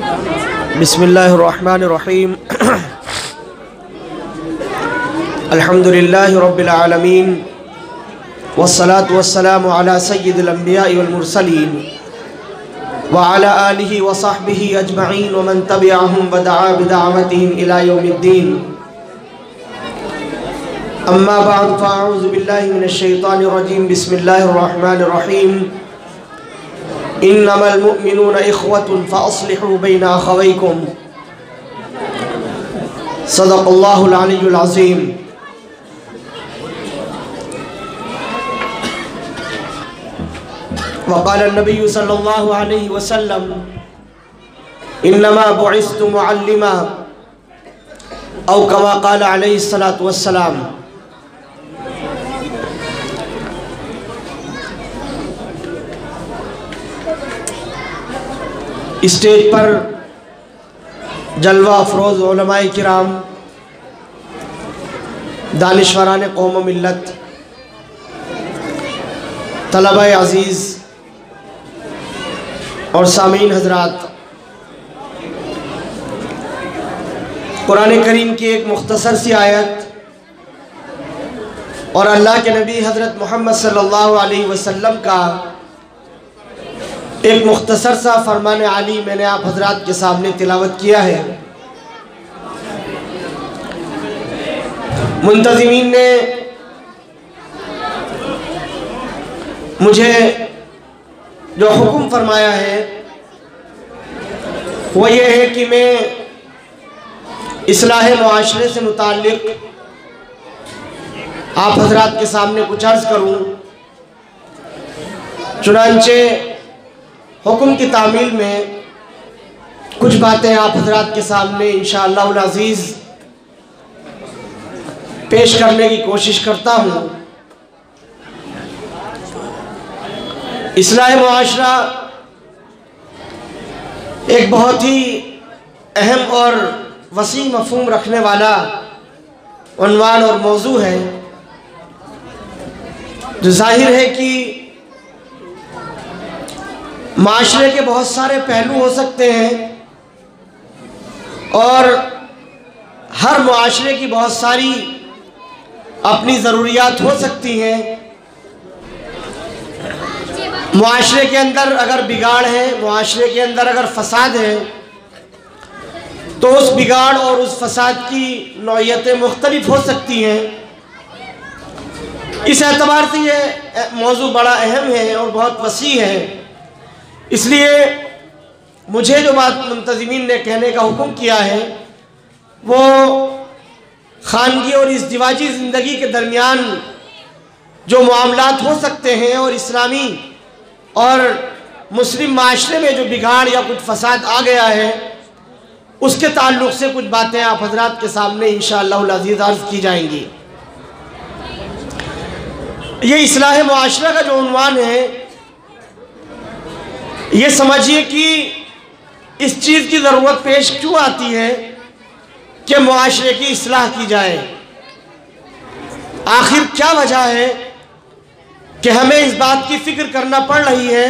بسم اللہ الرحمن الرحیم الحمدللہ رب العالمین والصلاة والسلام علی سید الانبیاء والمرسلین وعلی آلہ وصحبہ اجمعین ومن تبعہم ودعا بدعوتہم الی یوم الدین اما بعد فاعوذ باللہ من الشیطان الرجیم بسم اللہ الرحمن الرحیم انما المؤمنون اخوة فاصلحوا بین اخویکم صدق اللہ العلی العظیم۔ وقال النبی صلی اللہ علیہ وسلم انما بعثت معلما او کما قال علیہ الصلاة والسلام۔ اسٹیج پر جلوہ افروز علماء کرام، دانشوران قوم و ملت، طلبہ عزیز اور سامعین حضرات، قرآن کریم کی ایک مختصر سی آیت اور اللہ کے نبی حضرت محمد صلی اللہ علیہ وسلم کا ایک مختصر سا فرمان علی میں نے آپ حضرات کے سامنے تلاوت کیا ہے۔ منتظمین نے مجھے جو حکم فرمایا ہے وہ یہ ہے کہ میں اصلاح معاشرے سے متعلق آپ حضرات کے سامنے کچھ عرض کروں۔ چنانچہ حکم کی تعمیل میں کچھ باتیں آپ حضرات کے سامنے انشاءاللہ العزیز پیش کرنے کی کوشش کرتا ہوں۔ اصلاح معاشرہ ایک بہت ہی اہم اور وسیع مفہوم رکھنے والا عنوان اور موضوع ہے، جو ظاہر ہے کہ معاشرے کے بہت سارے پہلو ہو سکتے ہیں اور ہر معاشرے کی بہت ساری اپنی ضروریات ہو سکتی ہیں۔ معاشرے کے اندر اگر بگاڑ ہے، معاشرے کے اندر اگر فساد ہے تو اس بگاڑ اور اس فساد کی نوعیتیں مختلف ہو سکتی ہیں۔ اس اعتبار سے یہ موضوع بڑا اہم ہے اور بہت وسیع ہے، اس لیے مجھے جو بات منتظمین نے کہنے کا حکم کیا ہے وہ خانگی اور ازدواجی زندگی کے درمیان جو معاملات ہو سکتے ہیں اور اسلامی اور مسلم معاشرے میں جو بگاڑ یا کچھ فساد آ گیا ہے اس کے تعلق سے کچھ باتیں آپ حضرات کے سامنے انشاءاللہ العزیز عرض کی جائیں گی۔ یہ اصلاح معاشرہ کا جو عنوان ہے، یہ سمجھیے کہ اس چیز کی ضرورت پیش کیوں آتی ہے کہ معاشرے کی اصلاح کی جائے۔ آخر کیا وجہ ہے کہ ہمیں اس بات کی فکر کرنا پڑ رہی ہے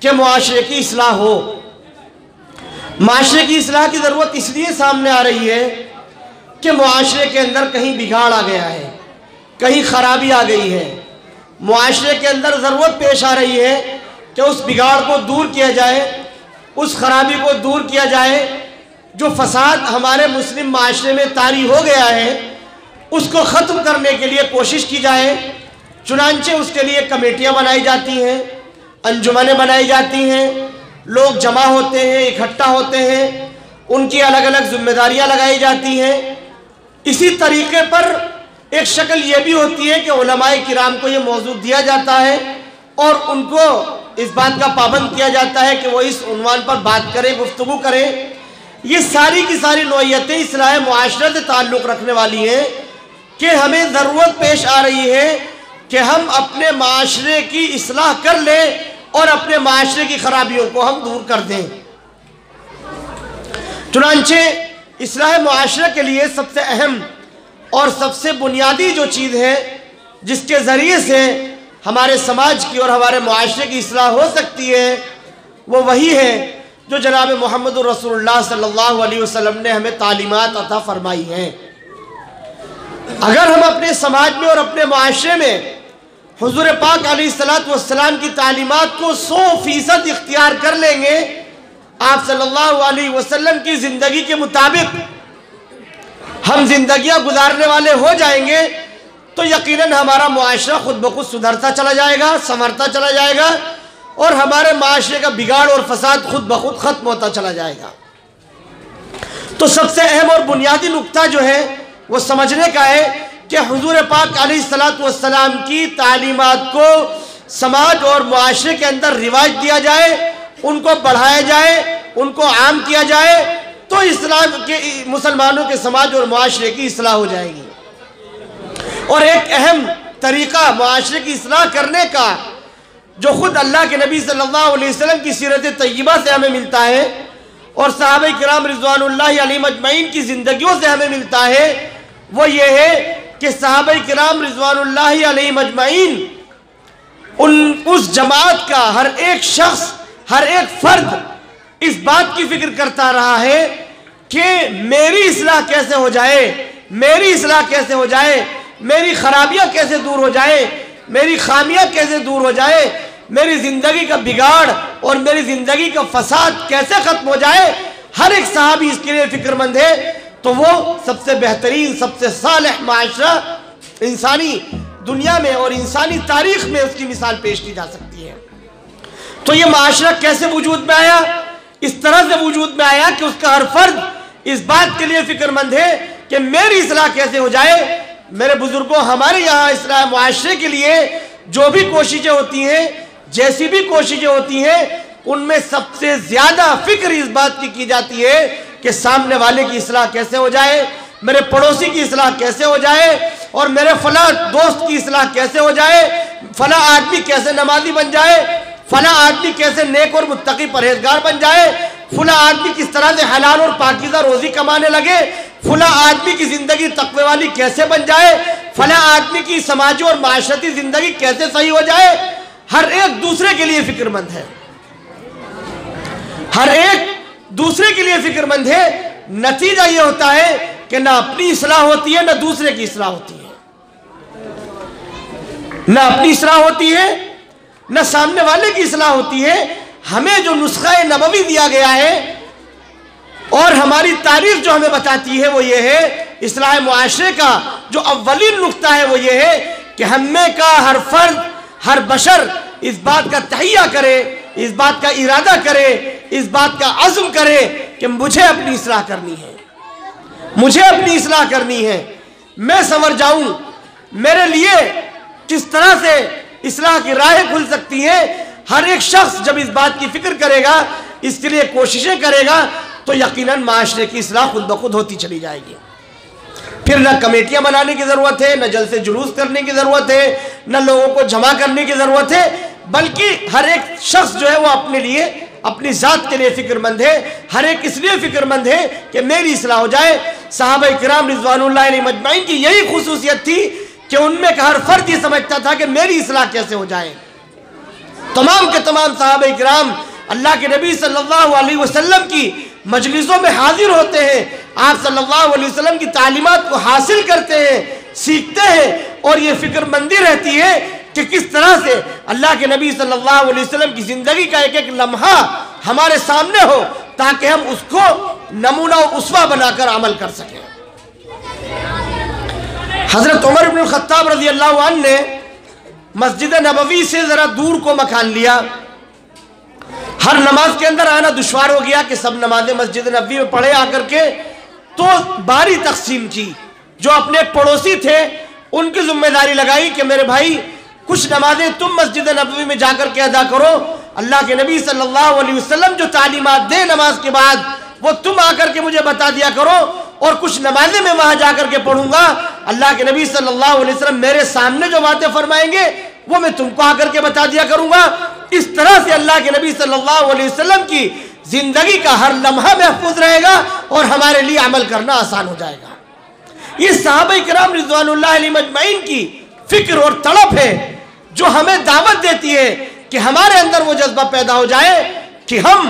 کہ معاشرے کی اصلاح ہو۔ معاشرے کی اصلاح کی ضرورت اس لیے سامنے آ رہی ہے کہ معاشرے کے اندر کہیں بگاڑ آ گیا ہے، کہیں خرابی آ گئی ہے، معاشرے کے اندر ضرورت پیش آ رہی ہے کہ اس بگاڑ کو دور کیا جائے، اس خرابی کو دور کیا جائے، جو فساد ہمارے مسلم معاشرے میں طاری ہو گیا ہے اس کو ختم کرنے کے لیے کوشش کی جائے۔ چنانچہ اس کے لیے کمیٹیاں بنائی جاتی ہیں، انجمنیں بنائی جاتی ہیں، لوگ جمع ہوتے ہیں، اکٹھا ہوتے ہیں، ان کی الگ الگ ذمہ داریاں لگائی جاتی ہیں۔ اسی طریقے پر ایک شکل یہ بھی ہوتی ہے کہ علماء کرام کو یہ موضوع دیا جاتا ہے اور ان کو اس بات کا پابند کیا جاتا ہے کہ وہ اس عنوان پر بات کریں، گفتگو کریں۔ یہ ساری کی ساری نوعیتیں اصلاح معاشرہ سے تعلق رکھنے والی ہیں کہ ہمیں ضرورت پیش آ رہی ہے کہ ہم اپنے معاشرے کی اصلاح کر لیں اور اپنے معاشرے کی خرابیوں کو ہم دور کر دیں۔ چنانچہ اصلاح معاشرہ کے لیے سب سے اہم اور سب سے بنیادی جو چیز ہے جس کے ذریعے سے ہمارے سماج کی اور ہمارے معاشرے کی اصلاح ہو سکتی ہے وہ وہی ہے جو جناب محمد رسول صلی اللہ علیہ وسلم نے ہمیں تعلیمات عطا فرمائی ہیں۔ اگر ہم اپنے سماج میں اور اپنے معاشرے میں حضور پاک علیہ السلام کی تعلیمات کو 100% اختیار کر لیں گے، آپ صلی اللہ علیہ وسلم کی زندگی کے مطابق ہم زندگیاں گزارنے والے ہو جائیں گے، تو یقیناً ہمارا معاشرہ خود بخود سدھرتا چلا جائے گا، سنورتا چلا جائے گا، اور ہمارے معاشرے کا بگاڑ اور فساد خود بخود ختم ہوتا چلا جائے گا۔ تو سب سے اہم اور بنیادی نقطہ جو ہے وہ سمجھنے کا ہے کہ حضور پاک علیہ السلام کی تعلیمات کو سماج اور معاشرے کے اندر رواج دیا جائے، ان کو بڑھایا جائے، ان کو عام کیا جائے، تو اسلام کے مسلمانوں کے سماج اور معاشرے کی اصلاح ہو جائے گی۔ اور ایک اہم طریقہ معاشرے کی اصلاح کرنے کا جو خود اللہ کے نبی صلی اللہ علیہ وسلم کی سیرت طیبہ سے ہمیں ملتا ہے اور صحابہ کرام رضوان اللہ علیہم اجمعین کی زندگیوں سے ہمیں ملتا ہے، وہ یہ ہے کہ صحابہ کرام رضوان اللہ علیہم اجمعین اس جماعت کا ہر ایک شخص، ہر ایک فرد اس بات کی فکر کرتا رہا ہے کہ میری اصلاح کیسے ہو جائے، میری اصلاح کیسے ہو جائے، میری خرابیاں کیسے دور ہو جائے، میری خامیاں کیسے دور ہو جائے، میری زندگی کا بگاڑ اور میری زندگی کا فساد کیسے ختم ہو جائے۔ ہر ایک صحابی اس کے لیے فکر مند ہے، تو وہ سب سے بہترین، سب سے صالح معاشرہ انسانی دنیا میں اور انسانی تاریخ میں اس کی مثال پیش کی جا سکتی ہے۔ تو یہ معاشرہ کیسے وجود میں آیا؟ اس طرح سے وجود میں آیا کہ اس کا ہر فرد اس بات کے لیے فکر مند ہے کہ میری اصلاح کیسے ہو جائے۔ میرے بزرگوں، ہمارے یہاں اصلاح معاشرے کے لیے جو بھی کوششیں ہوتی ہیں، جیسی بھی کوششیں ہوتی ہیں، ان میں سب سے زیادہ فکر اس بات کی جاتی ہے کہ سامنے والے کی اصلاح کیسے ہو جائے، میرے پڑوسی کی اصلاح کیسے ہو جائے، اور میرے فلاں دوست کی اصلاح کیسے ہو جائے، فلاں آدمی کیسے نمازی بن جائے، فلاں آدمی کیسے نیک اور متقی پرہیزگار بن جائے، فلاں آدمی کس طرح سے حلال اور پاکیزہ روزی کمانے لگے، فلاں آدمی کی زندگی تقوی والی کیسے بن جائے، فلاں آدمی کی سماجی اور معاشرتی زندگی کیسے صحیح ہو جائے۔ ہر ایک دوسرے کے لیے فکر مند ہے، ہر ایک دوسرے کے لیے فکر مند ہے۔ نتیجہ یہ ہوتا ہے کہ نہ اپنی اصلاح ہوتی ہے، نہ دوسرے کی اصلاح ہوتی ہے، نہ اپنی اصلاح ہوتی ہے، نہ سامنے والے کی اصلاح ہوتی ہے۔ ہمیں جو نسخہ نبوی دیا گیا ہے اور ہماری تاریخ جو ہمیں بتاتی ہے وہ یہ ہے، اصلاح معاشرے کا جو اولین نقطہ ہے وہ یہ ہے کہ ہم میں کا ہر فرد، ہر بشر اس بات کا تہیہ کرے، اس بات کا ارادہ کرے، اس بات کا عزم کرے کہ مجھے اپنی اصلاح کرنی ہے، مجھے اپنی اصلاح کرنی ہے، میں سنور جاؤں۔ میرے لیے کس طرح سے اصلاح کی راہیں کھل سکتی ہیں، ہر ایک شخص جب اس بات کی فکر کرے گا، اس کے لیے کوششیں کرے گا، تو یقیناً معاشرے کی اصلاح خود بخود ہوتی چلی جائے گی۔ پھر نہ کمیٹیاں بنانے کی ضرورت ہے، نہ جلسے جلوس کرنے کی ضرورت ہے، نہ لوگوں کو جمع کرنے کی ضرورت ہے، بلکہ ہر ایک شخص جو ہے وہ اپنے لیے، اپنی ذات کے لیے فکر مند ہے۔ ہر ایک اس لیے فکر مند ہے کہ میری اصلاح ہو جائے۔ صحابہ کرام رضوان اللہ علیہم اجمعین کی یہی خصوصیت تھی کہ ان میں کا ہر فرد یہ سمجھتا تھا کہ میری اصلاح کیسے ہو جائے۔ تمام کے تمام صحابہ کرام اللہ کے نبی صلی اللہ علیہ وسلم کی مجلسوں میں حاضر ہوتے ہیں، آپ صلی اللہ علیہ وسلم کی تعلیمات کو حاصل کرتے ہیں، سیکھتے ہیں، اور یہ فکر مندی رہتی ہے کہ کس طرح سے اللہ کے نبی صلی اللہ علیہ وسلم کی زندگی کا ایک ایک لمحہ ہمارے سامنے ہو تاکہ ہم اس کو نمونہ و اسوہ بنا کر عمل کر سکیں۔ حضرت عمر بن الخطاب رضی اللہ عنہ نے مسجد نبوی سے ذرا دور کو مکان لیا۔ ہر نماز کے اندر آنا دشوار ہو گیا کہ سب نمازیں مسجد نبوی میں پڑھے آ کر کے، تو باری تقسیم کی۔ جو اپنے پڑوسی تھے ان کی ذمہ داری لگائی کہ میرے بھائی کچھ نمازیں تم مسجد نبوی میں جا کر کے ادا کرو، اللہ کے نبی صلی اللہ علیہ وسلم جو تعلیمات دے نماز کے بعد وہ تم آ کر کے مجھے بتا دیا کرو، اور کچھ نمازیں میں وہاں جا کر کے پڑھوں گا، اللہ کے نبی صلی اللہ علیہ وسلم میرے سامنے جو باتیں فرمائیں گے وہ میں تم کو آ کر کے بتا دیا کروں گا۔ اس طرح سے اللہ کے نبی صلی اللہ علیہ وسلم کی زندگی کا ہر لمحہ محفوظ رہے گا اور ہمارے لیے عمل کرنا آسان ہو جائے گا۔ یہ صحابہ کرام رضوان اللہ علیہم اجمعین کی فکر اور تڑپ ہے جو ہمیں دعوت دیتی ہے کہ ہمارے اندر وہ جذبہ پیدا ہو جائے کہ ہم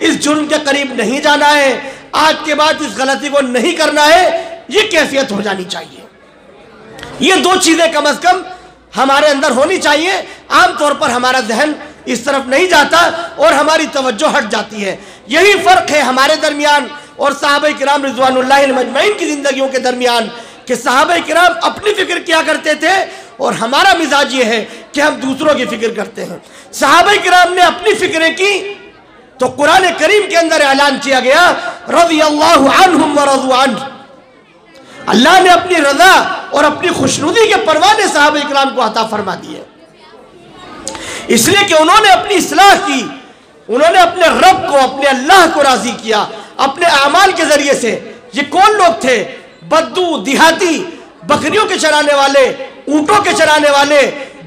اس جرم کے قریب نہیں جانا ہے، آج کے بعد اس غلطی کو نہیں کرنا ہے، یہ کیفیت ہو جانی چاہیے۔ یہ دو چیزیں کم از کم ہمارے اندر ہونی چاہیے۔ عام طور پر ہمارا ذہن اس طرف نہیں جاتا اور ہماری توجہ ہٹ جاتی ہے۔ یہی فرق ہے ہمارے درمیان اور صحابہ کرام رضوان اللہ علیہم اجمعین کی زندگیوں کے درمیان، کہ صحابہ کرام اپنی فکر کیا کرتے تھے اور ہمارا مزاج یہ ہے کہ ہم دوسروں کی فکر کرتے ہیں۔ صحابہ کرام نے اپنی فکریں کی تو قرآن کریم کے اندر اعلان کیا گیا رضی اللہ عنہم ورضوا عنہ، اللہ نے اپنی رضا اور اپنی خوشنودی کے پروانے صحابہ کرام کو عطا فرما دیے، اس لیے کہ انہوں نے اپنی اصلاح کی، انہوں نے اپنے رب کو، اپنے اللہ کو راضی کیا اپنے اعمال کے ذریعے سے۔ یہ کون لوگ تھے؟ بدو، دیہاتی، بکریوں کے چرانے والے، اونٹوں کے چرانے والے،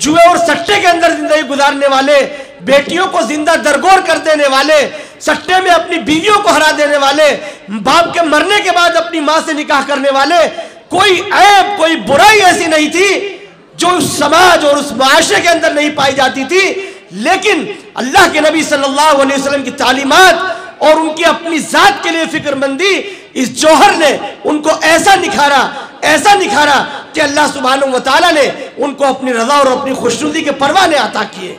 جوئے اور سٹے کے اندر زندگی گزارنے والے، بیٹیوں کو زندہ درگور کر دینے والے، سٹے میں اپنی بیویوں کو ہرا دینے والے، باپ کے مرنے کے بعد اپنی ماں سے نکاح کرنے والے۔ کوئی عیب، کوئی برائی ایسی نہیں تھی جو اس سماج اور اس معاشرے کے اندر نہیں پائی جاتی تھی، لیکن اللہ کے نبی صلی اللہ علیہ وسلم کی تعلیمات اور ان کی اپنی ذات کے لیے فکر مندی، اس جوہر نے ان کو ایسا نکھارا کہ اللہ سبحانہ و تعالیٰ نے ان کو اپنی رضا اور اپنی خوشنودی کے پروانے عطا کیے۔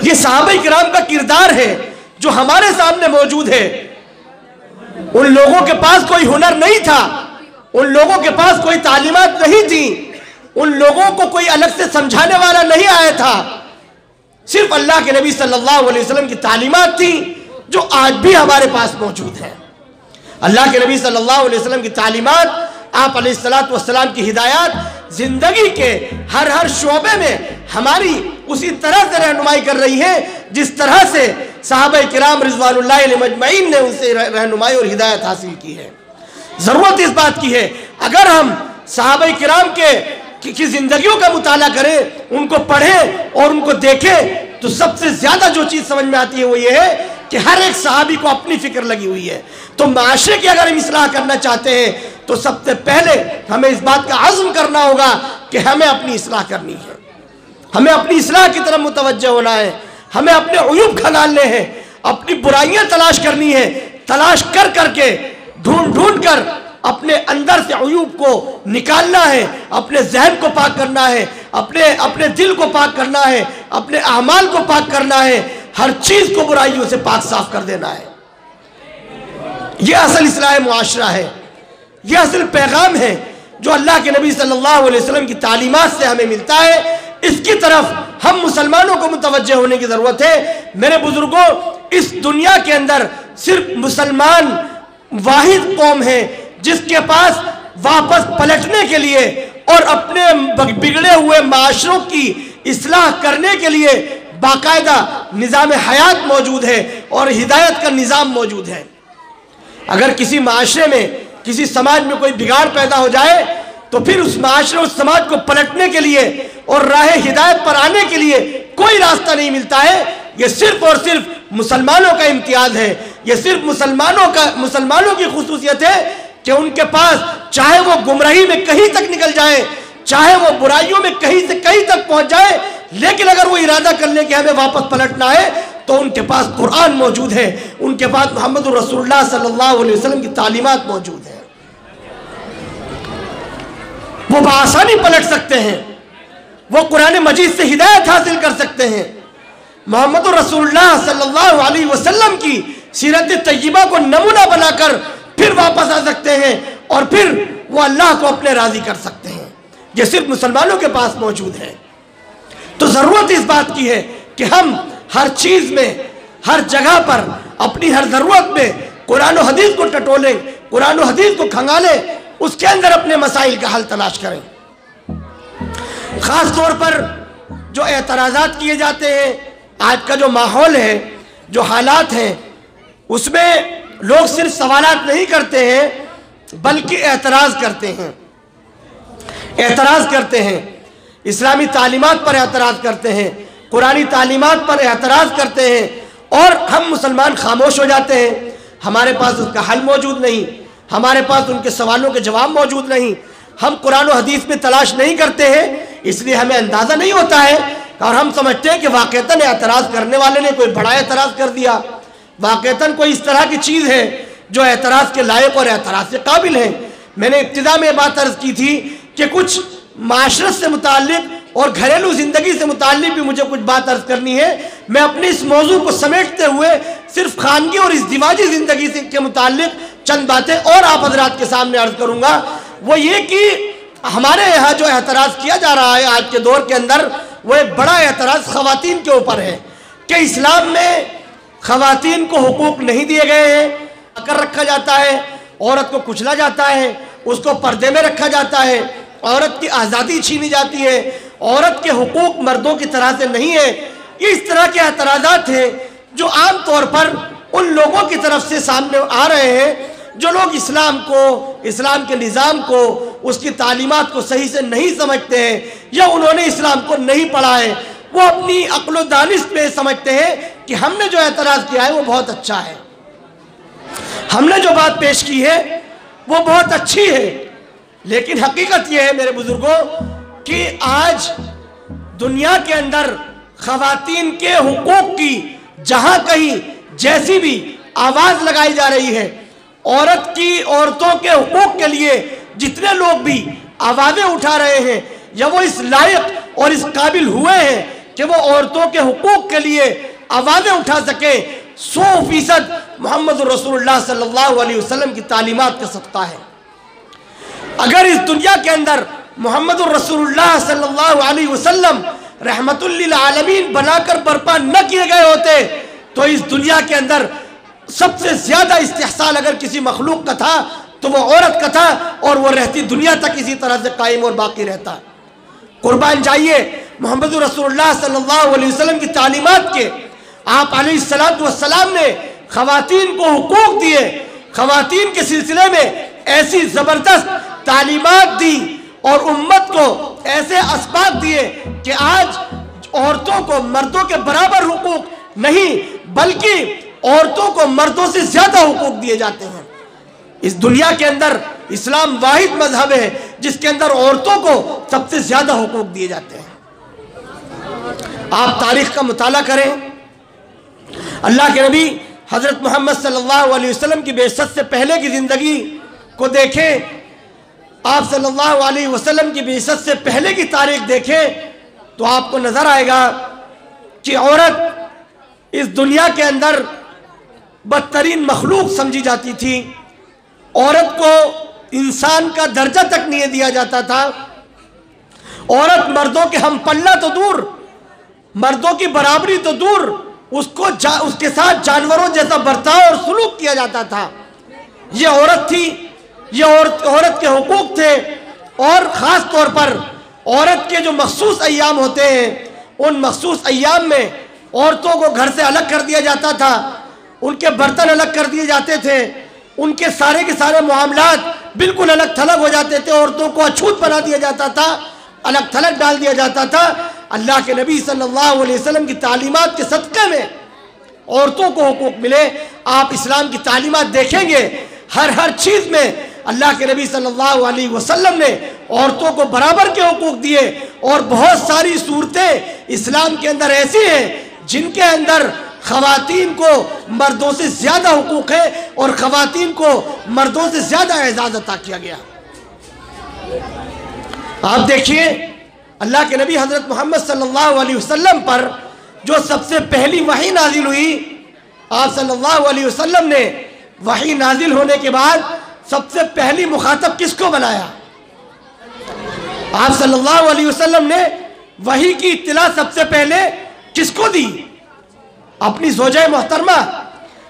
یہ صحابہ کرام کا کردار ہے جو ہمارے سامنے موجود ہے۔ ان لوگوں کے پاس کوئی ہنر نہیں تھا، ان لوگوں کے پاس کوئی تعلیمات نہیں تھی، ان لوگوں کو کوئی الگ سے سمجھانے والا نہیں آیا تھا، صرف اللہ کے نبی صلی اللہ علیہ وسلم کی تعلیمات تھی جو آج بھی ہمارے پاس موجود ہیں۔ اللہ کے نبی صلی اللہ علیہ وسلم کی تعلیمات، آپ علیہ السلام کی ہدایات زندگی کے ہر شعبے میں ہماری اسی طرح سے رہنمائی کر رہی ہے جس طرح سے صحابہ کرام رضوان اللہ علیہم اجمعین نے ان سے رہنمائی اور ہدایت حاصل کی ہے۔ ضرورت اس بات کی ہے اگر ہم صحابہ کرام کی زندگیوں کا مطالعہ کریں، ان کو پڑھیں اور ان کو دیکھیں، تو سب سے زیادہ جو چیز سمجھ میں آتی ہے وہ یہ ہے کہ ہر ایک صحابی کو اپنی فکر لگی ہوئی ہے۔ تو معاشرے کی اگر ہم اصلاح کرنا چاہتے ہیں تو سب سے پہلے ہمیں اس بات کا عزم کرنا ہوگا کہ ہمیں اپنی اصلاح کرنی ہے، ہمیں اپنی اصلاح کی طرف متوجہ ہونا ہے، ہمیں اپنے عیوب کھنگالنے ہیں، اپنی برائیاں تلاش کرنی ہے، تلاش کر کے ڈھونڈ کر اپنے اندر سے عیوب کو نکالنا ہے، اپنے ذہن کو پاک کرنا ہے، اپنے دل کو پاک کرنا ہے، اپنے اعمال کو پاک کرنا ہے، ہر چیز کو برائیوں سے پاک صاف کر دینا ہے۔ یہ اصل اصلاح معاشرہ ہے، یہ اصل پیغام ہے جو اللہ کے نبی صلی اللہ علیہ وسلم کی تعلیمات سے ہمیں ملتا ہے۔ اس کی طرف ہم مسلمانوں کو متوجہ ہونے کی ضرورت ہے۔ میرے بزرگوں، اس دنیا کے اندر صرف مسلمان واحد قوم ہے جس کے پاس واپس پلٹنے کے لیے اور اپنے بگڑے ہوئے معاشروں کی اصلاح کرنے کے لیے باقاعدہ نظام حیات موجود ہے اور ہدایت کا نظام موجود ہے۔ اگر کسی معاشرے میں، کسی سماج میں کوئی بگاڑ پیدا ہو جائے تو پھر اس معاشرے اور سماج کو پلٹنے کے لیے اور راہ ہدایت پر آنے کے لیے کوئی راستہ نہیں ملتا ہے۔ یہ صرف اور صرف مسلمانوں کا امتیاز ہے، یہ صرف مسلمانوں کی خصوصیت ہے کہ ان کے پاس چاہے وہ گمراہی میں کہیں تک نکل جائے، چاہے وہ برائیوں میں کہیں سے کہیں تک پہنچ جائے، لیکن اگر وہ ارادہ کر لیں کہ ہمیں واپس پلٹنا ہے تو ان کے پاس قرآن موجود ہے، ان کے پاس محمد رسول اللہ صلی اللہ علیہ وسلم کی تعلیمات موجود ہیں، وہ بآسانی پلٹ سکتے ہیں، وہ قرآن مجید سے ہدایت حاصل کر سکتے ہیں، محمد رسول اللہ صلی اللہ علیہ وسلم کی سیرت طیبہ کو نمونہ بنا کر پھر واپس آ سکتے ہیں اور پھر وہ اللہ کو اپنے راضی کر سکتے ہیں۔ یہ صرف مسلمانوں کے پاس موجود ہے۔ تو ضرورت اس بات کی ہے کہ ہم ہر چیز میں، ہر جگہ پر، اپنی ہر ضرورت میں قرآن و حدیث کو ٹٹولیں، قرآن و حدیث کو کھنگالیں، اس کے اندر اپنے مسائل کا حل تلاش کریں۔ خاص طور پر جو اعتراضات کیے جاتے ہیں، آج کا جو ماحول ہے، جو حالات ہیں، اس میں لوگ صرف سوالات نہیں کرتے ہیں بلکہ اعتراض کرتے ہیں، اسلامی تعلیمات پر اعتراض کرتے ہیں، قرآنی تعلیمات پر اعتراض کرتے ہیں، اور ہم مسلمان خاموش ہو جاتے ہیں۔ ہمارے پاس اس کا حل موجود نہیں، ہمارے پاس ان کے سوالوں کے جواب موجود نہیں، ہم قرآن و حدیث میں تلاش نہیں کرتے ہیں، اس لیے ہمیں اندازہ نہیں ہوتا ہے اور ہم سمجھتے ہیں کہ واقعتاً اعتراض کرنے والے نے کوئی بڑا اعتراض کر دیا، واقعتاً کوئی اس طرح کی چیز ہے جو اعتراض کے لائق اور اعتراض سے قابل ہے۔ میں نے ابتدا میں بات عرض کی تھی کہ کچھ معاشرت سے متعلق اور گھریلو زندگی سے متعلق بھی مجھے کچھ بات عرض کرنی ہے۔ میں اپنے اس موضوع کو سمیٹتے ہوئے صرف خانگی اور ازدواجی زندگی کے متعلق چند باتیں اور آپ حضرات کے سامنے عرض کروں گا۔ وہ یہ کہ ہمارے یہاں جو اعتراض کیا جا رہا ہے آج کے دور کے اندر، وہ ایک بڑا اعتراض خواتین کے اوپر ہے کہ اسلام میں خواتین کو حقوق نہیں دیے گئے ہیں، کر رکھا جاتا ہے، عورت کو کچلا جاتا ہے، اس کو پردے میں رکھا جاتا ہے، عورت کی آزادی چھینی جاتی ہے، عورت کے حقوق مردوں کی طرح سے نہیں ہے۔ یہ اس طرح کے اعتراضات ہیں جو عام طور پر ان لوگوں کی طرف سے سامنے آ رہے ہیں جو لوگ اسلام کو، اسلام کے نظام کو، اس کی تعلیمات کو صحیح سے نہیں سمجھتے ہیں، یا انہوں نے اسلام کو نہیں پڑھا ہے۔ وہ اپنی عقل و دانش میں سمجھتے ہیں کہ ہم نے جو اعتراض کیا ہے وہ بہت اچھا ہے، ہم نے جو بات پیش کی ہے وہ بہت اچھی ہے۔ لیکن حقیقت یہ ہے میرے بزرگوں کہ آج دنیا کے اندر خواتین کے حقوق کی جہاں کہیں جیسی بھی آواز لگائی جا رہی ہے، عورتوں کے حقوق کے لیے جتنے لوگ بھی آوازیں اٹھا رہے ہیں، یا وہ اس لائق اور اس قابل ہوئے ہیں کہ وہ عورتوں کے حقوق کے لیے آوازیں اٹھا سکے، 100% محمد رسول اللہ صلی اللہ علیہ وسلم کی تعلیمات کا صدقہ ہے۔ اگر اس دنیا کے اندر محمد رسول اللہ صلی اللہ علیہ وسلم رحمت للعالمین بنا کر برپا نہ کیے گئے ہوتے تو اس دنیا کے اندر سب سے زیادہ استحصال اگر کسی مخلوق کا تھا تو وہ عورت کا تھا، اور وہ رہتی دنیا تک اسی طرح سے قائم اور باقی رہتا۔ قربان جائیے محمد رسول اللہ صلی اللہ علیہ وسلم کی تعلیمات کے۔ آپ علیہ السلام نے خواتین کو حقوق دیے، خواتین کے سلسلے میں ایسی زبردست تعلیمات دی اور امت کو ایسے اسباق دیے کہ آج عورتوں کو مردوں کے برابر حقوق نہیں بلکہ عورتوں کو مردوں سے زیادہ حقوق دیے جاتے ہیں۔ اس دنیا کے اندر اسلام واحد مذہب ہے جس کے اندر عورتوں کو سب سے زیادہ حقوق دیے جاتے ہیں۔ آپ تاریخ کا مطالعہ کریں، اللہ کے نبی حضرت محمد صلی اللہ علیہ وسلم کی بعثت سے پہلے کی زندگی کو دیکھیں، آپ صلی اللہ علیہ وسلم کی بعثت سے پہلے کی تاریخ دیکھیں تو آپ کو نظر آئے گا کہ عورت اس دنیا کے اندر بدترین مخلوق سمجھی جاتی تھی، عورت کو انسان کا درجہ تک نہیں دیا جاتا تھا، عورت مردوں کے ہم پلہ تو دور، مردوں کی برابری تو دور، اس کے ساتھ جانوروں جیسا برتاؤ اور سلوک کیا جاتا تھا۔ یہ عورت تھی، یہ عورت کے حقوق تھے، اور خاص طور پر عورت کے جو مخصوص ایام ہوتے ہیں ان مخصوص ایام میں عورتوں کو گھر سے الگ کر دیا جاتا تھا، ان کے برتن الگ کر دیے جاتے تھے، ان کے سارے معاملات بالکل الگ تھلگ ہو جاتے تھے، عورتوں کو اچھوت بنا دیا جاتا تھا، الگ تھلگ ڈال دیا جاتا تھا۔ اللہ کے نبی صلی اللہ علیہ وسلم کی تعلیمات کے صدقے میں عورتوں کو حقوق ملے۔ آپ اسلام کی تعلیمات دیکھیں گے، ہر چیز میں اللہ کے نبی صلی اللہ علیہ وسلم نے عورتوں کو برابر کے حقوق دیے، اور بہت ساری صورتیں اسلام کے اندر ایسی ہیں جن کے اندر خواتین کو مردوں سے زیادہ حقوق ہے اور خواتین کو مردوں سے زیادہ اعزاز عطا کیا گیا۔ آپ دیکھیے اللہ کے نبی حضرت محمد صلی اللہ علیہ وسلم پر جو سب سے پہلی وحی نازل ہوئی، آپ صلی اللہ علیہ وسلم نے وحی نازل ہونے کے بعد سب سے پہلی مخاطب کس کو بنایا؟ آپ صلی اللہ علیہ وسلم نے وحی کی اطلاع سب سے پہلے کس کو دی؟ اپنی زوجہ محترمہ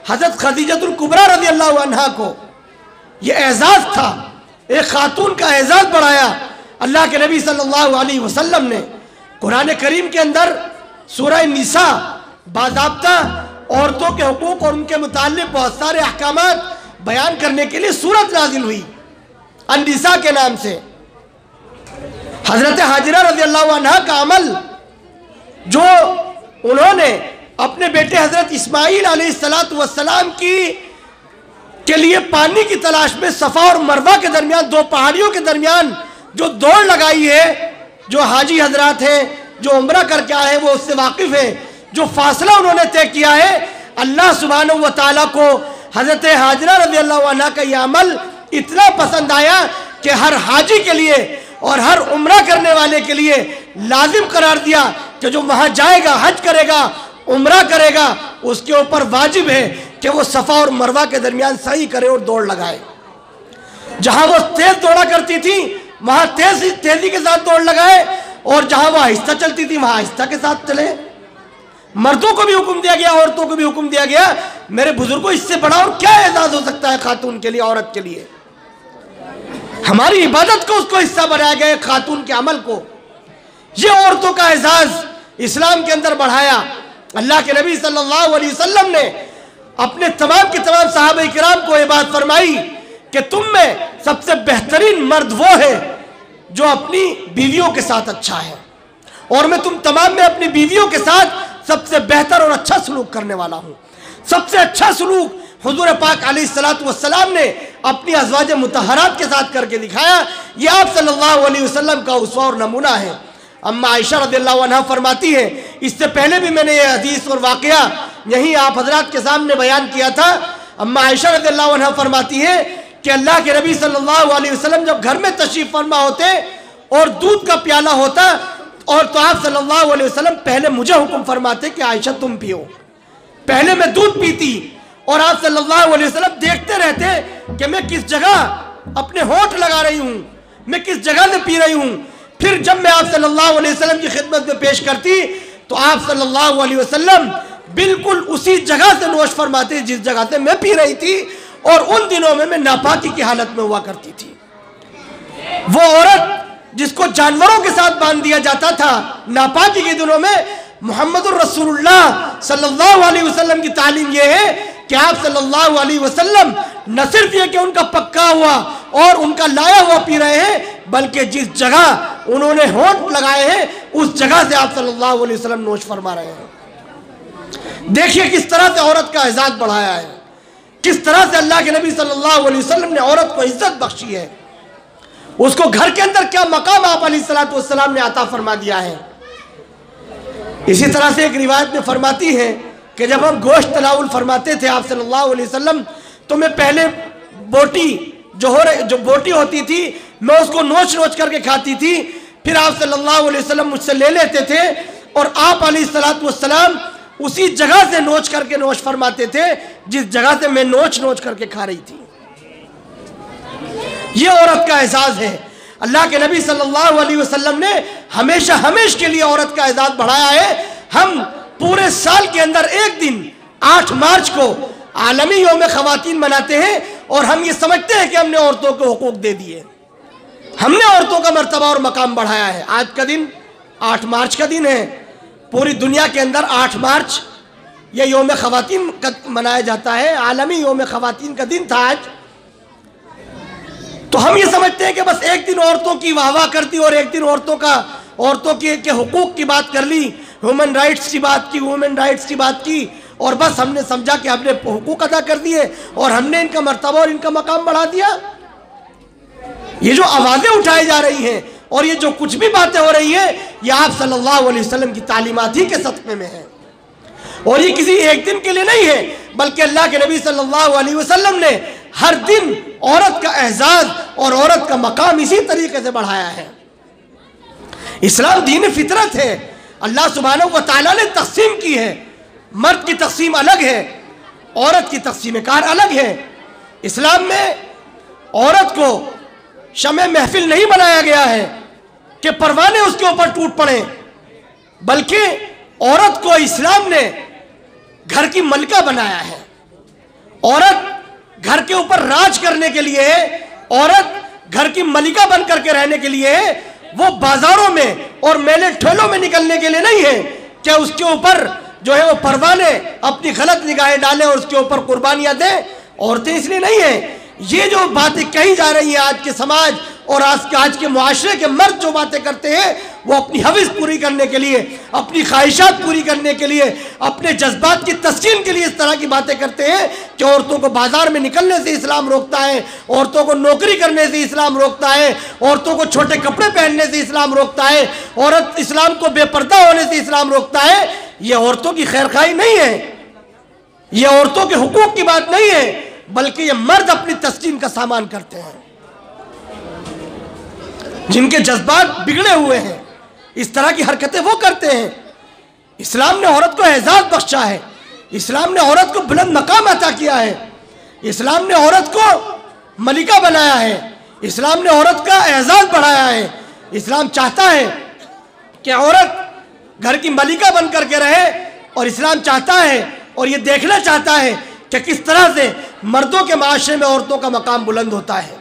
حضرت خدیجہ الکبریٰ رضی اللہ عنہا کو۔ یہ اعزاز تھا، ایک خاتون کا اعزاز بڑھایا اللہ کے نبی صلی اللہ علیہ وسلم نے۔ قرآن کریم کے اندر سورہ نساء باضابطہ عورتوں کے حقوق اور ان کے متعلق بہت سارے احکامات بیان کرنے کے لیے سورت نازل ہوئی النساء کے نام سے۔ حضرت حاجرہ رضی اللہ عنہا کا عمل جو انہوں نے اپنے بیٹے حضرت اسماعیل علیہ السلام کے لیے پانی کی تلاش میں صفا اور مروہ کے درمیان، دو پہاڑیوں کے درمیان جو دوڑ لگائی ہے، جو حاجی حضرات ہیں جو عمرہ کر کے آئے ہیں وہ اس سے واقف ہیں. جو فاصلہ انہوں نے طے کیا ہے, اللہ سبحانہ و تعالیٰ کو حضرت حاجرہ رضی اللہ عنہ کا یہ عمل اتنا پسند آیا کہ ہر حاجی کے لیے اور ہر عمرہ کرنے والے کے لیے لازم قرار دیا کہ جو وہاں جائے گا, حج کرے گا, عمرہ کرے گا, اس کے اوپر واجب ہے کہ وہ صفا اور مروہ کے درمیان سعی کرے اور دوڑ لگائے. جہاں وہ تیز دوڑا کرتی تھی وہاں تیزی کے ساتھ دوڑ لگائے, اور جہاں وہ آہستہ چلتی تھی وہاں آہستہ کے ساتھ چلے. مردوں کو بھی حکم دیا گیا, عورتوں کو بھی حکم دیا گیا. میرے بزرگوں, اس سے بڑا اور کیا اعزاز ہو سکتا ہے خاتون کے لیے, عورت کے لیے؟ ہماری عبادت کو اس کو حصہ بنایا گیا, خاتون کے عمل کو. یہ عورتوں کا اعزاز اسلام کے اندر بڑھایا. اللہ کے نبی صلی اللہ علیہ وسلم نے اپنے تمام کے تمام صحابہ کرام کو یہ بات فرمائی کہ تم میں سب سے بہترین مرد وہ ہے جو اپنی بیویوں کے ساتھ اچھا ہے, اور میں تم تمام میں اپنی بیویوں کے ساتھ سب سے بہتر اور اچھا سلوک کرنے والا ہوں. سب سے اچھا سلوک حضور پاک علیہ السلام نے اپنی ازواج مطہرات کے ساتھ کر کے دکھایا. یہ آپ صلی اللہ علیہ وسلم کا اسوہ اور نمونہ ہے. اما عائشہ رضی اللہ عنہ فرماتی ہے, اس سے پہلے بھی میں نے یہ حدیث اور واقعہ یہیں آپ حضرات کے سامنے بیان کیا تھا. اما عائشہ رضی اللہ عنہ فرماتی ہے کہ اللہ کے نبی صلی اللہ علیہ وسلم جب گھر میں تشریف فرما ہوتے اور دودھ کا پیالہ ہوتا اور تو آپ صلی اللہ علیہ وسلم پہلے مجھے حکم فرماتے کہ عائشہ تم پیو. پہلے میں دودھ پیتی اور آپ صلی اللہ علیہ وسلم دیکھتے رہتے کہ میں کس جگہ اپنے ہونٹ لگا رہی ہوں, میں کس جگہ سے پی رہی ہوں. پھر جب میں آپ صلی اللہ علیہ وسلم کی خدمت میں پیش کرتی تو آپ صلی اللہ علیہ وسلم بالکل اسی جگہ سے نوش فرماتے جس جگہ سے میں پی رہی تھی, اور ان دنوں میں ناپاکی کی حالت میں ہوا کرتی تھی. وہ عورت جس کو جانوروں کے ساتھ باندھ دیا جاتا تھا ناپاکی کے دنوں میں, محمد الرسول اللہ صلی اللہ علیہ وسلم کی تعلیم یہ ہے کہ آپ صلی اللہ علیہ وسلم نہ صرف یہ کہ ان کا پکا ہوا اور ان کا لایا ہوا پی رہے ہیں, بلکہ جس جگہ انہوں نے ہونٹ لگائے ہیں اس جگہ سے آپ صلی اللہ علیہ وسلم نوش فرما رہے ہیں. دیکھیے کس طرح سے عورت کا اعزاز بڑھایا ہے, کس طرح سے اللہ کے نبی صلی اللہ علیہ وسلم نے عورت کو عزت بخشی ہے. اس کو گھر کے اندر کیا مقام آپ علیہ السلام نے عطا فرما دیا ہے. اسی طرح سے ایک روایت میں فرماتی ہے کہ جب ہم گوشت تناول فرماتے تھے آپ صلی اللہ علیہ وسلم تو میں پہلے بوٹی جو بوٹی ہوتی تھی میں اس کو نوچ نوچ کر کے کھاتی تھی, پھر آپ صلی اللہ علیہ وسلم مجھ سے لے لیتے تھے اور آپ علیہ السلام اسی جگہ سے نوچ کر کے نوش فرماتے تھے جس جگہ سے میں نوچ نوچ کر کے کھا رہی تھی. یہ عورت کا اعزاز ہے. اللہ کے نبی صلی اللہ علیہ وسلم نے ہمیشہ ہمیشہ کے لیے عورت کا اعزاز بڑھایا ہے. ہم پورے سال کے اندر ایک دن 8 مارچ کو عالمی یوم خواتین مناتے ہیں اور ہم یہ سمجھتے ہیں کہ ہم نے عورتوں کو حقوق دے دیے, ہم نے عورتوں کا مرتبہ اور مقام بڑھایا ہے. آج کا دن 8 مارچ کا دن ہے. پوری دنیا کے اندر 8 مارچ یہ یوم خواتین منایا جاتا ہے, عالمی یوم خواتین کا دن تھا آج. تو ہم یہ سمجھتے ہیں کہ بس ایک دن عورتوں کی واہ واہ کرتی اور ایک دن عورتوں کے حقوق کی بات کر لی, ہیومن رائٹس کی بات کی اور بس ہم نے سمجھا کہ ہم نے حقوق ادا کر دیے اور ہم نے ان کا مرتبہ اور ان کا مقام بڑھا دیا. یہ جو آوازیں اٹھائی جا رہی ہیں اور یہ جو کچھ بھی باتیں ہو رہی ہیں یہ آپ صلی اللہ علیہ وسلم کی تعلیمات ہی کے صدقے میں ہے, اور یہ کسی ایک دن کے لیے نہیں ہے بلکہ اللہ کے نبی صلی اللہ علیہ وسلم نے ہر دن عورت کا اعزاز اور عورت کا مقام اسی طریقے سے بڑھایا ہے. اسلام دین فطرت ہے, اللہ سبحانہ و تعالیٰ نے تقسیم کی ہے. مرد کی تقسیم الگ ہے, عورت کی تقسیم کار الگ ہے. اسلام میں عورت کو شمع محفل نہیں بنایا گیا ہے کہ پروانے اس کے اوپر ٹوٹ پڑیں, بلکہ عورت کو اسلام نے گھر کی ملکہ بنایا ہے. عورت گھر کے اوپر راج کرنے کے لیے, عورت گھر کی ملکہ بن کر کے رہنے کے لیے, وہ بازاروں میں اور میلے ٹھیلوں میں نکلنے کے لیے نہیں ہے کہ اس کے اوپر جو ہے وہ پروانے اپنی غلط نگاہیں ڈالیں اور اس کے اوپر قربانیاں دیں. عورتیں اس لیے نہیں ہیں. یہ جو باتیں کہی جا رہی ہیں آج کے سماج اور آج کے معاشرے کے مرد جو باتیں کرتے ہیں وہ اپنی حوث پوری کرنے کے لیے، اپنی خواہشات پوری کرنے کے لیے، اپنے جذبات کی تسکین کے لیے اس طرح کی باتیں کرتے ہیں کہ عورتوں کو بازار میں نکلنے سے اسلام روکتا ہے، عورتوں کو نوکری کرنے سے اسلام روکتا ہے، عورتوں کو چھوٹے کپڑے پہننے سے اسلام روکتا ہے، عورت اسلام کو بے پردہ ہونے سے اسلام روکتا ہے۔ یہ عورتوں کی خیرخواہی نہیں ہے، یہ عورتوں کے حقوق کی بات نہیں ہے، بلکہ یہ مرد اپنی تسکین کا سامان کرتے ہیں، جن کے جذبات بگڑے ہوئے ہیں، اس طرح کی حرکتیں وہ کرتے ہیں۔ اسلام نے عورت کو اعزاز بخشا ہے، اسلام نے عورت کو بلند مقام عطا کیا ہے، اسلام نے عورت کو ملکہ بنایا ہے، اسلام نے عورت کا اعزاز بڑھایا ہے۔ اسلام چاہتا ہے کہ عورت گھر کی ملکہ بن کر کے رہے، اور اسلام چاہتا ہے اور یہ دیکھنا چاہتا ہے کہ کس طرح سے مردوں کے معاشرے میں عورتوں کا مقام بلند ہوتا ہے۔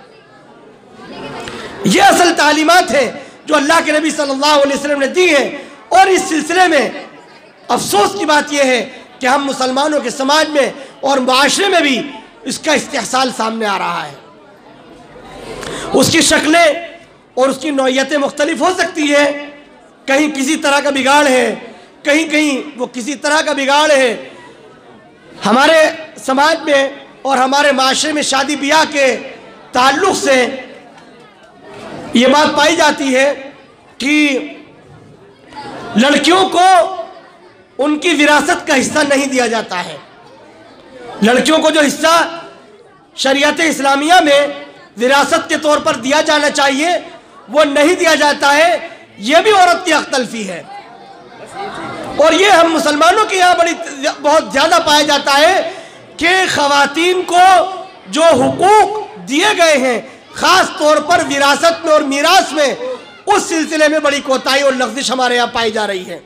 یہ اصل تعلیمات ہیں جو اللہ کے نبی صلی اللہ علیہ وسلم نے دی ہے، اور اس سلسلے میں افسوس کی بات یہ ہے کہ ہم مسلمانوں کے سماج میں اور معاشرے میں بھی اس کا استحصال سامنے آ رہا ہے۔ اس کی شکلیں اور اس کی نوعیتیں مختلف ہو سکتی ہیں، کہیں کسی طرح کا بگاڑ ہے، کہیں کہیں وہ کسی طرح کا بگاڑ ہے۔ ہمارے سماج میں اور ہمارے معاشرے میں شادی بیاہ کے تعلق سے یہ بات پائی جاتی ہے کہ لڑکیوں کو ان کی وراثت کا حصہ نہیں دیا جاتا ہے۔ لڑکیوں کو جو حصہ شریعت اسلامیہ میں وراثت کے طور پر دیا جانا چاہیے وہ نہیں دیا جاتا ہے، یہ بھی عورت کی حق تلفی ہے، اور یہ ہم مسلمانوں کے یہاں بہت زیادہ پایا جاتا ہے کہ خواتین کو جو حقوق دیے گئے ہیں خاص طور پر وراثت میں اور میراث میں، اس سلسلے میں بڑی کوتاہی اور لغزش ہمارے یہاں پائی جا رہی ہے۔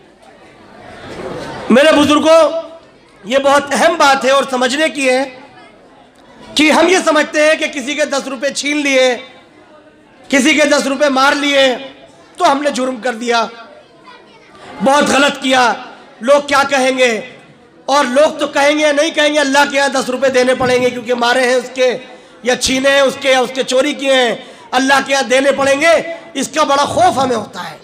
میرے بزرگوں، یہ بہت اہم بات ہے اور سمجھنے کی ہے کہ ہم یہ سمجھتے ہیں کہ کسی کے 10 روپے چھین لیے، کسی کے 10 روپے مار لیے تو ہم نے جرم کر دیا، بہت غلط کیا، لوگ کیا کہیں گے؟ اور لوگ تو کہیں گے یا نہیں کہیں گے، اللہ کے یہاں 10 روپے دینے پڑیں گے کیونکہ مارے ہیں اس کے، یا چھینے ہیں اس کے، یا اس کے چوری کیے ہیں، اللہ کے یہاں دینے پڑیں گے۔ اس کا بڑا خوف ہمیں ہوتا ہے،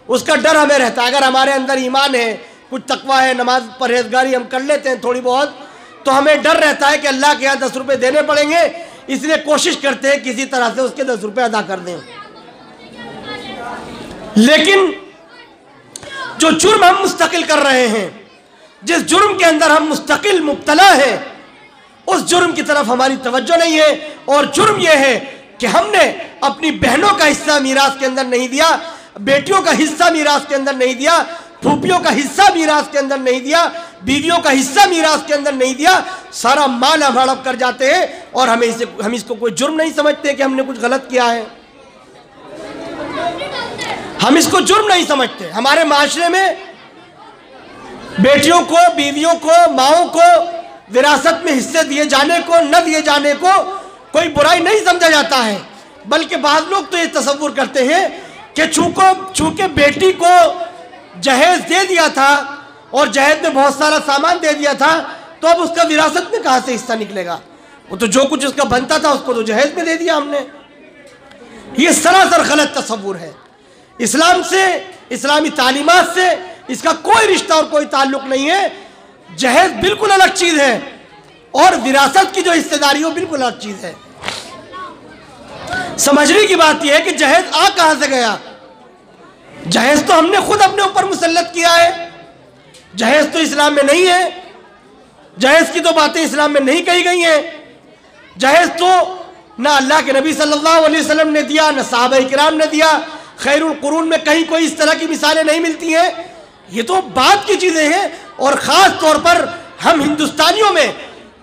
اس کا ڈر ہمیں رہتا ہے۔ اگر ہمارے اندر ایمان ہے، کچھ تقویٰ ہے، نماز پرہیزگاری ہم کر لیتے ہیں تھوڑی بہت، تو ہمیں ڈر رہتا ہے کہ اللہ کے یہاں 10 روپے دینے پڑیں گے، اس لیے کوشش کرتے ہیں کسی طرح سے اس کے 10 روپے ادا کر دیں۔ لیکن جو جرم ہم مستقل کر رہے ہیں، جس جرم کے اندر ہم مستقل مبتلا ہیں، اس جرم کی طرف ہماری توجہ نہیں ہے، اور جرم یہ ہے کہ ہم نے اپنی بہنوں کا حصہ میراث کے اندر نہیں دیا، بیٹیوں کا حصہ میراث کے اندر نہیں دیا، پھوپھیوں کا حصہ میراث کے اندر نہیں دیا، بیویوں کا حصہ میراث کے اندر نہیں دیا، سارا مال ہم ہڑپ کر جاتے ہیں، اور ہم اس کو کوئی جرم نہیں سمجھتے کہ ہم نے کچھ غلط کیا ہے، ہم اس کو جرم نہیں سمجھتے۔ ہمارے معاشرے میں بیٹیوں کو، بیویوں کو، ماؤں کو وراثت میں حصے دیے جانے کو، نہ دیے جانے کو کوئی برائی نہیں سمجھا جاتا ہے، بلکہ بعض لوگ تو یہ تصور کرتے ہیں کہ چونکہ بیٹی کو جہیز دے دیا تھا اور جہیز میں بہت سارا سامان دے دیا تھا تو اب اس کا وراثت میں کہاں سے حصہ نکلے گا؟ وہ تو جو کچھ اس کا بنتا تھا اس کو تو جہیز میں دے دیا ہم نے۔ یہ سراسر غلط تصور ہے۔ اسلام سے، اسلامی تعلیمات سے اس کا کوئی رشتہ اور کوئی تعلق نہیں ہے۔ جہیز بالکل الگ چیز ہے، اور وراثت کی جو حصہ داری وہ بالکل الگ چیز ہے۔ سمجھنے کی بات یہ ہے کہ جہیز آ کہاں سے گیا؟ جہیز تو ہم نے خود اپنے اوپر مسلط کیا ہے، جہیز تو اسلام میں نہیں ہے، جہیز کی تو باتیں اسلام میں نہیں کہی گئی ہیں، جہیز تو نہ اللہ کے نبی صلی اللہ علیہ وسلم نے دیا، نہ صحابہ کرام نے دیا، خیر القرون میں کہیں کوئی اس طرح کی مثالیں نہیں ملتی ہیں۔ یہ تو بات کی چیزیں ہیں، اور خاص طور پر ہم ہندوستانیوں میں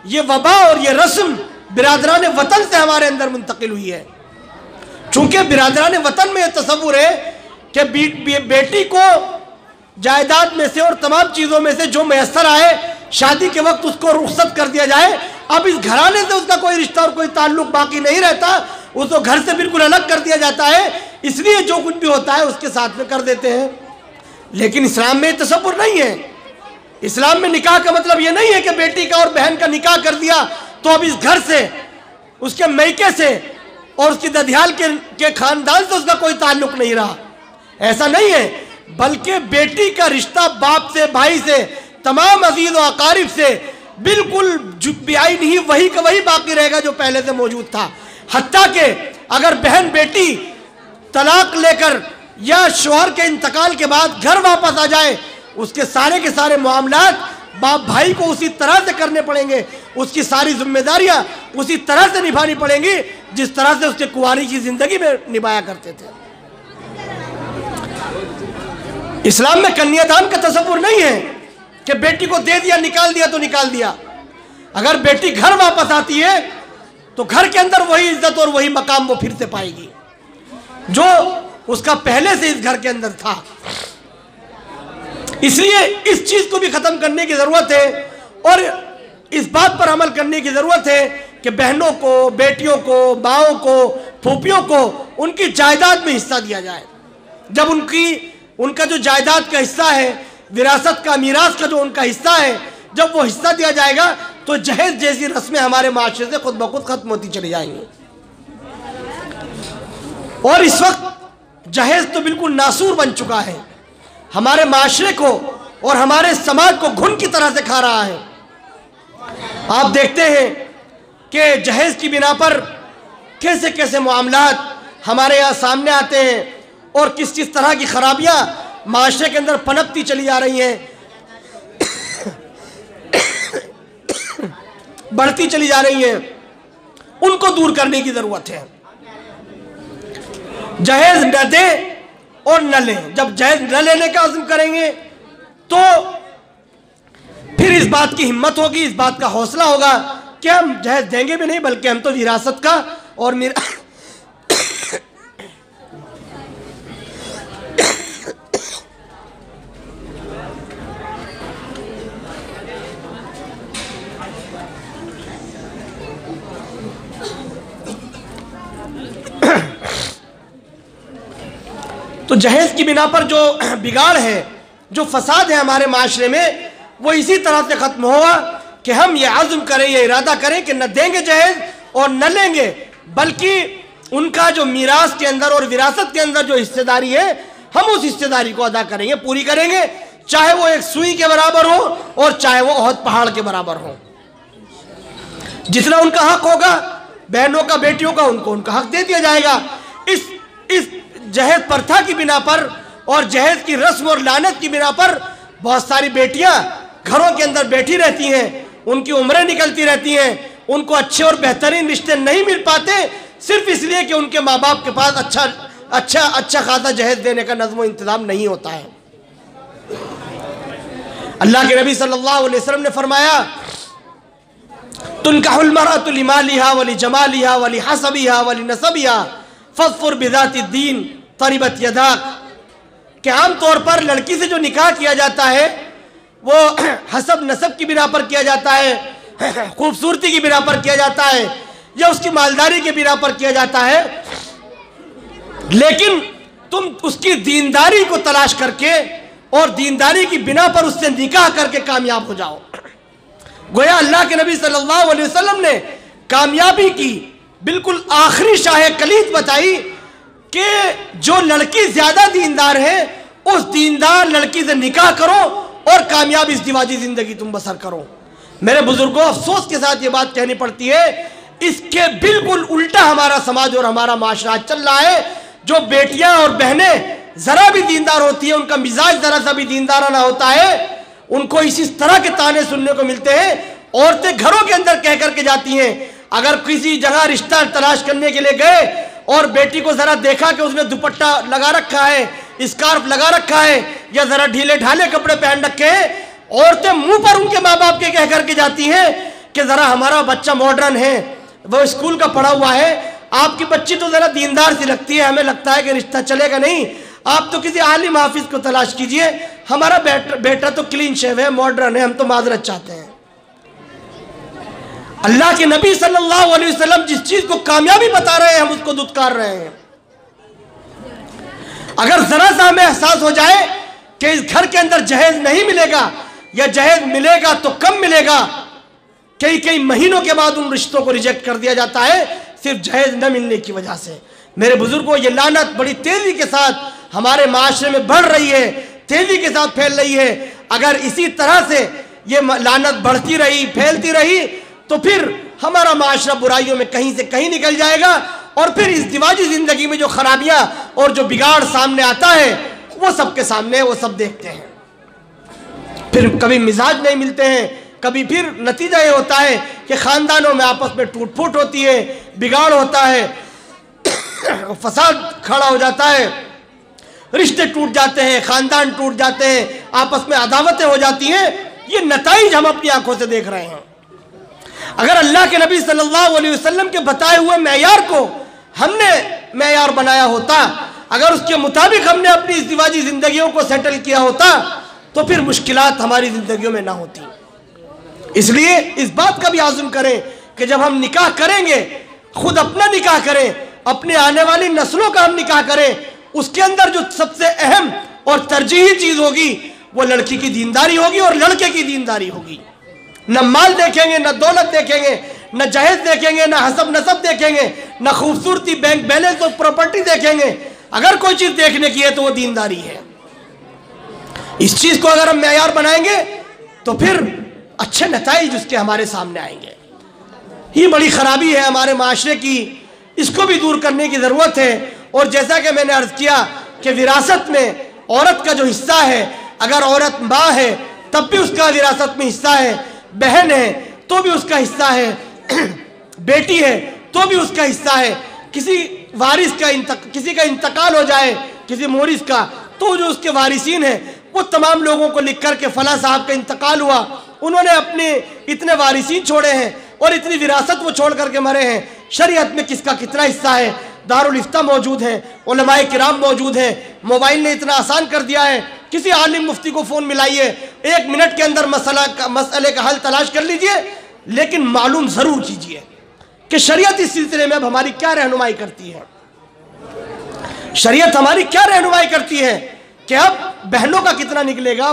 یہ وبا اور یہ رسم برادران وطن سے ہمارے اندر منتقل ہوئی ہے، چونکہ برادران وطن میں یہ تصور ہے کہ بیٹی کو جائیداد میں سے اور تمام چیزوں میں سے جو میسر آئے شادی کے وقت اس کو رخصت کر دیا جائے۔ اب اس گھرانے سے اس کا کوئی رشتہ اور کوئی تعلق باقی نہیں رہتا، اس کو گھر سے بالکل الگ کر دیا جاتا ہے، اس لیے جو کچھ بھی ہوتا ہے اس کے ساتھ میں کر دیتے ہیں۔ لیکن اسلام میں یہ تصور نہیں ہے۔ اسلام میں نکاح کا مطلب یہ نہیں ہے کہ بیٹی کا اور بہن کا نکاح کر دیا تو اب اس گھر سے، اس کے میکے سے اور اس کی ددھیال کے خاندان سے اس کا کوئی تعلق نہیں رہا۔ ایسا نہیں ہے، بلکہ بیٹی کا رشتہ باپ سے، بھائی سے، تمام عزیز و اقارب سے بالکل بیائی نہیں وہی کا وہی باقی رہے گا جو پہلے سے موجود تھا۔ حتیٰ کہ اگر بہن بیٹی طلاق لے کر یا شوہر کے انتقال کے بعد گھر واپس آ جائے، اس کے سارے معاملات باپ بھائی کو اسی طرح سے کرنے پڑیں گے، اس کی ساری ذمہ داریاں اسی طرح سے نبھانی پڑیں گی جس طرح سے اس کے کنواری کی زندگی میں نبھایا کرتے تھے۔ اسلام میں کنیا دان کا تصور نہیں ہے کہ بیٹی کو دے دیا، نکال دیا تو نکال دیا۔ اگر بیٹی گھر واپس آتی ہے تو گھر کے اندر وہی عزت اور وہی مقام وہ پھر سے پائے گی جو اس کا پہلے سے اس گھر کے اندر تھا۔ اس لیے اس چیز کو بھی ختم کرنے کی ضرورت ہے اور اس بات پر عمل کرنے کی ضرورت ہے کہ بہنوں کو، بیٹیوں کو، ماؤں کو، پھوپھیوں کو ان کی جائیداد میں حصہ دیا جائے۔ جب ان کا جو جائیداد کا حصہ ہے، وراثت کا، میراث کا جو ان کا حصہ ہے، جب وہ حصہ دیا جائے گا تو جہیز جیسی رسمیں ہمارے معاشرے سے خود بخود ختم ہوتی چلی جائیں گی۔ اور اس وقت جہیز تو بالکل ناسور بن چکا ہے، ہمارے معاشرے کو اور ہمارے سماج کو گھن کی طرح سے کھا رہا ہے۔ آپ دیکھتے ہیں کہ جہیز کی بنا پر کیسے کیسے معاملات ہمارے یہاں سامنے آتے ہیں اور کس طرح کی خرابیاں معاشرے کے اندر پنپتی چلی جا رہی ہیں، بڑھتی چلی جا رہی ہیں، ان کو دور کرنے کی ضرورت ہے۔ جہیز نہ دیں اور نہ لیں۔ جب جہیز نہ لینے کا عزم کریں گے تو پھر اس بات کی ہمت ہوگی، اس بات کا حوصلہ ہوگا کہ ہم جہیز دیں گے بھی نہیں بلکہ ہم تو وراثت کا اور تو جہیز کی بنا پر جو بگاڑ ہے، جو فساد ہے ہمارے معاشرے میں، وہ اسی طرح سے ختم ہوگا کہ ہم یہ عزم کریں، یہ ارادہ کریں کہ نہ دیں گے جہیز اور نہ لیں گے، بلکہ ان کا جو میراث کے اندر اور وراثت کے اندر جو حصہ داری ہے ہم اس حصہ داری کو ادا کریں گے، پوری کریں گے، چاہے وہ ایک سوئی کے برابر ہو اور چاہے وہ احد پہاڑ کے برابر ہو۔ جتنا ان کا حق ہوگا بہنوں کا، بیٹیوں کا، ان کا حق دے دیا جائے گا۔ اس جہیز پرتھا کی بنا پر اور جہیز کی رسم اور لعنت کی بنا پر بہت ساری بیٹیاں گھروں کے اندر بیٹھی رہتی ہیں، ان کی عمریں نکلتی رہتی ہیں، ان کو اچھے اور بہترین رشتے نہیں مل پاتے صرف اس لیے کہ ان کے ماں باپ کے پاس اچھا خاصا جہیز دینے کا نظم و انتظام نہیں ہوتا ہے۔ اللہ کے نبی صلی اللہ علیہ وسلم نے فرمایا تنکح المرأة لمالها ولجمالها ولحسبها ولنسبها فاظفر بذات الدین طربت یداک، کہ عام طور پر لڑکی سے جو نکاح کیا جاتا ہے وہ حسب نسب کی بنا پر کیا جاتا ہے، خوبصورتی کی بنا پر کیا جاتا ہے یا اس کی مالداری کی بنا پر کیا جاتا ہے، لیکن تم اس کی دینداری کو تلاش کر کے اور دینداری کی بنا پر اس سے نکاح کر کے کامیاب ہو جاؤ۔ گویا اللہ کے نبی صلی اللہ علیہ وسلم نے کامیابی کی بالکل آخری شاہ کلید بتائی کہ جو لڑکی زیادہ دیندار ہے اس دیندار لڑکی سے نکاح کرو اور کامیاب ازدواجی زندگی تم بسر کرو۔ میرے بزرگوں افسوس کے ساتھ یہ بات کہنی پڑتی ہے، اس کے بالکل الٹا ہمارا سماج اور ہمارا معاشرہ چل رہا ہے۔ جو بیٹیاں اور بہنیں ذرا بھی دیندار ہوتی ہیں، ان کا مزاج ذرا سا بھی دیندارانہ ہوتا ہے، ان کو اسی طرح کے تانے سننے کو ملتے ہیں۔ عورتیں گھروں کے اندر کہہ کر کے جاتی ہیں، اگر کسی جگہ رشتہ تلاش کرنے کے لیے گئے اور بیٹی کو ذرا دیکھا کہ اس نے دوپٹہ لگا رکھا ہے، اسکارف لگا رکھا ہے یا ذرا ڈھیلے ڈھالے کپڑے پہن رکھے ہیں، عورتیں منہ پر ان کے ماں باپ کے کہہ کر کے جاتی ہیں کہ ذرا ہمارا بچہ ماڈرن ہے، وہ اسکول کا پڑھا ہوا ہے، آپ کی بچی تو ذرا دیندار سی لگتی ہے، ہمیں لگتا ہے کہ رشتہ چلے گا نہیں، آپ تو کسی عالم حافظ کو تلاش کیجئے، ہمارا بیٹا تو کلین شیو ہے، ماڈرن ہے، ہم تو معذرت چاہتے ہیں۔ اللہ کے نبی صلی اللہ علیہ وسلم جس چیز کو کامیابی بتا رہے ہیں ہم اس کو دھتکار رہے ہیں۔ اگر ذرا سا ہمیں احساس ہو جائے کہ اس گھر کے اندر جہیز نہیں ملے گا یا جہیز ملے گا تو کم ملے گا، کئی مہینوں کے بعد ان رشتوں کو ریجیکٹ کر دیا جاتا ہے صرف جہیز نہ ملنے کی وجہ سے۔ میرے بزرگوں یہ لعنت بڑی تیزی کے ساتھ ہمارے معاشرے میں بڑھ رہی ہے، تیزی کے ساتھ پھیل رہی ہے. اگر اسی طرح سے یہ لعنت بڑھتی رہی، پھیلتی رہی، تو پھر ہمارا معاشرہ برائیوں میں کہیں سے کہیں نکل جائے گا، اور پھر ازدواجی زندگی میں جو خرابیاں اور جو بگاڑ سامنے آتا ہے وہ سب کے سامنے، وہ سب دیکھتے ہیں. پھر کبھی مزاج نہیں ملتے ہیں، کبھی پھر نتیجہ یہ ہوتا ہے کہ خاندانوں میں آپس میں ٹوٹ پھوٹ ہوتی ہے، بگاڑ ہوتا ہے، فساد کھڑا ہو جاتا ہے، رشتے ٹوٹ جاتے ہیں، خاندان ٹوٹ جاتے ہیں، آپس میں عداوتیں ہو جاتی ہیں. یہ نتائج ہم اپنی آنکھوں سے دیکھ رہے ہیں. اگر اللہ کے نبی صلی اللہ علیہ وسلم کے بتائے ہوئے معیار کو ہم نے معیار بنایا ہوتا، اگر اس کے مطابق ہم نے اپنی ازدواجی زندگیوں کو سیٹل کیا ہوتا، تو پھر مشکلات ہماری زندگیوں میں نہ ہوتی. اس لیے اس بات کا بھی عزم کریں کہ جب ہم نکاح کریں گے، خود اپنا نکاح کریں، اپنے آنے والی نسلوں کا ہم نکاح کریں، اس کے اندر جو سب سے اہم اور ترجیحی چیز ہوگی وہ لڑکی کی دینداری ہوگی اور لڑکے کی دینداری ہوگی. نہ مال دیکھیں گے، نہ دولت دیکھیں گے، نہ جہیز دیکھیں گے، نہ حسب نسب دیکھیں گے، نہ خوبصورتی، بینک بیلنس اور پراپرٹی دیکھیں گے. اگر کوئی چیز دیکھنے کی ہے تو وہ دینداری ہے. اس چیز کو اگر ہم معیار بنائیں گے تو پھر اچھے نتائج اس کے ہمارے سامنے آئیں گے. یہ بڑی خرابی ہے ہمارے معاشرے کی، اس کو بھی دور کرنے کی ضرورت ہے. اور جیسا کہ میں نے عرض کیا کہ وراثت میں عورت کا جو حصہ ہے، اگر عورت ماں ہے تب بھی اس کا وراثت میں حصہ ہے، بہن ہے تو بھی اس کا حصہ ہے، بیٹی ہے تو بھی اس کا حصہ ہے. کسی وارث کا کسی کا انتقال ہو جائے، کسی مورث کا، تو جو اس کے وارثین ہیں وہ تمام لوگوں کو لکھ کر کے فلاں صاحب کا انتقال ہوا، انہوں نے اپنے اتنے وارثین چھوڑے ہیں اور اتنی وراثت وہ چھوڑ کر کے مرے ہیں. شریعت میں کس کا کتنا حصہ ہے. دارالافتاء موجود ہیں، علماء کرام موجود ہیں، موبائل نے اتنا آسان کر دیا ہے. کسی عالم مفتی کو فون ملائیے، 1 منٹ کے اندر مسئلے کا حل تلاش کر لیجئے. لیکن معلوم ضرور کیجئے کہ شریعت اس سلسلے میں اب ہماری کیا رہنمائی کرتی ہے. شریعت ہماری کیا رہنمائی کرتی ہے کہ اب بہنوں کا کتنا نکلے گا،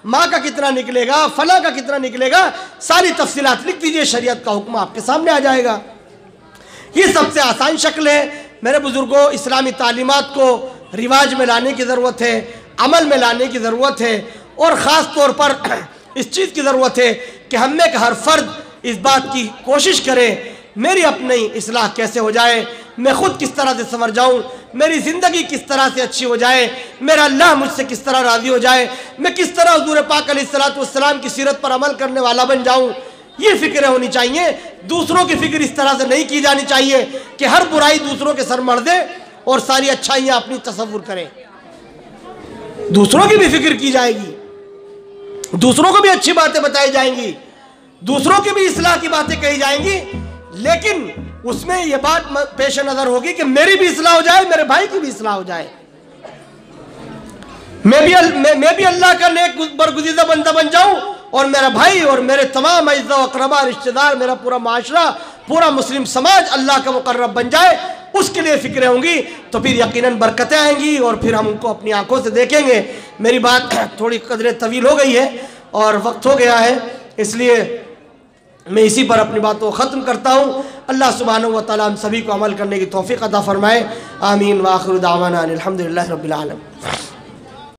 ماں کا کتنا نکلے گا، فلاں کا کتنا نکلے گا. ساری تفصیلات لکھ دیجئے، شریعت کا حکم آپ کے سامنے آ جائے گا. یہ سب سے آسان شکل ہے. میرے بزرگوں، اسلامی تعلیمات کو رواج میں لانے کی ضرورت ہے، عمل میں لانے کی ضرورت ہے، اور خاص طور پر اس چیز کی ضرورت ہے کہ ہم میں کہ ہر فرد اس بات کی کوشش کرے میری اپنی اصلاح کیسے ہو جائے، میں خود کس طرح سے سنور جاؤں، میری زندگی کس طرح سے اچھی ہو جائے، میرا اللہ مجھ سے کس طرح راضی ہو جائے، میں کس طرح حضور پاک علیہ السلام کی سیرت پر عمل کرنے والا بن جاؤں. یہ فکریں ہونی چاہیے. دوسروں کی فکر اس طرح سے نہیں کی جانی چاہیے کہ ہر برائی دوسروں کے سر مڑ دے اور ساری اچھائیاں اپنی تصور کریں. دوسروں کی بھی فکر کی جائے گی، دوسروں کو بھی اچھی باتیں بتائی جائیں گی، دوسروں کی بھی اصلاح کی باتیں کہی جائیں گی، لیکن اس میں یہ بات پیش نظر ہوگی کہ میری بھی اصلاح ہو جائے، میرے بھائی کی بھی اصلاح ہو جائے، میں بھی اللہ کا نیک برگزیدہ بندہ بن جاؤں، اور میرا بھائی اور میرے تمام اعزاء و اقربا، رشتہ دار، میرا پورا معاشرہ، پورا مسلم سماج اللہ کا مقرب بن جائے. اس کے لیے فکریں ہوں گی تو پھر یقیناً برکتیں آئیں گی اور پھر ہم ان کو اپنی آنکھوں سے دیکھیں گے. میری بات تھوڑی قدرے طویل ہو گئی ہے اور وقت ہو گیا ہے، اس لیے میں اسی پر اپنی باتوں کو ختم کرتا ہوں. اللہ سبحانہ و تعالیٰ ہم سبھی کو عمل کرنے کی توفیق عطا فرمائے. آمین. وآخر دعوانا الحمدللہ رب العالمین.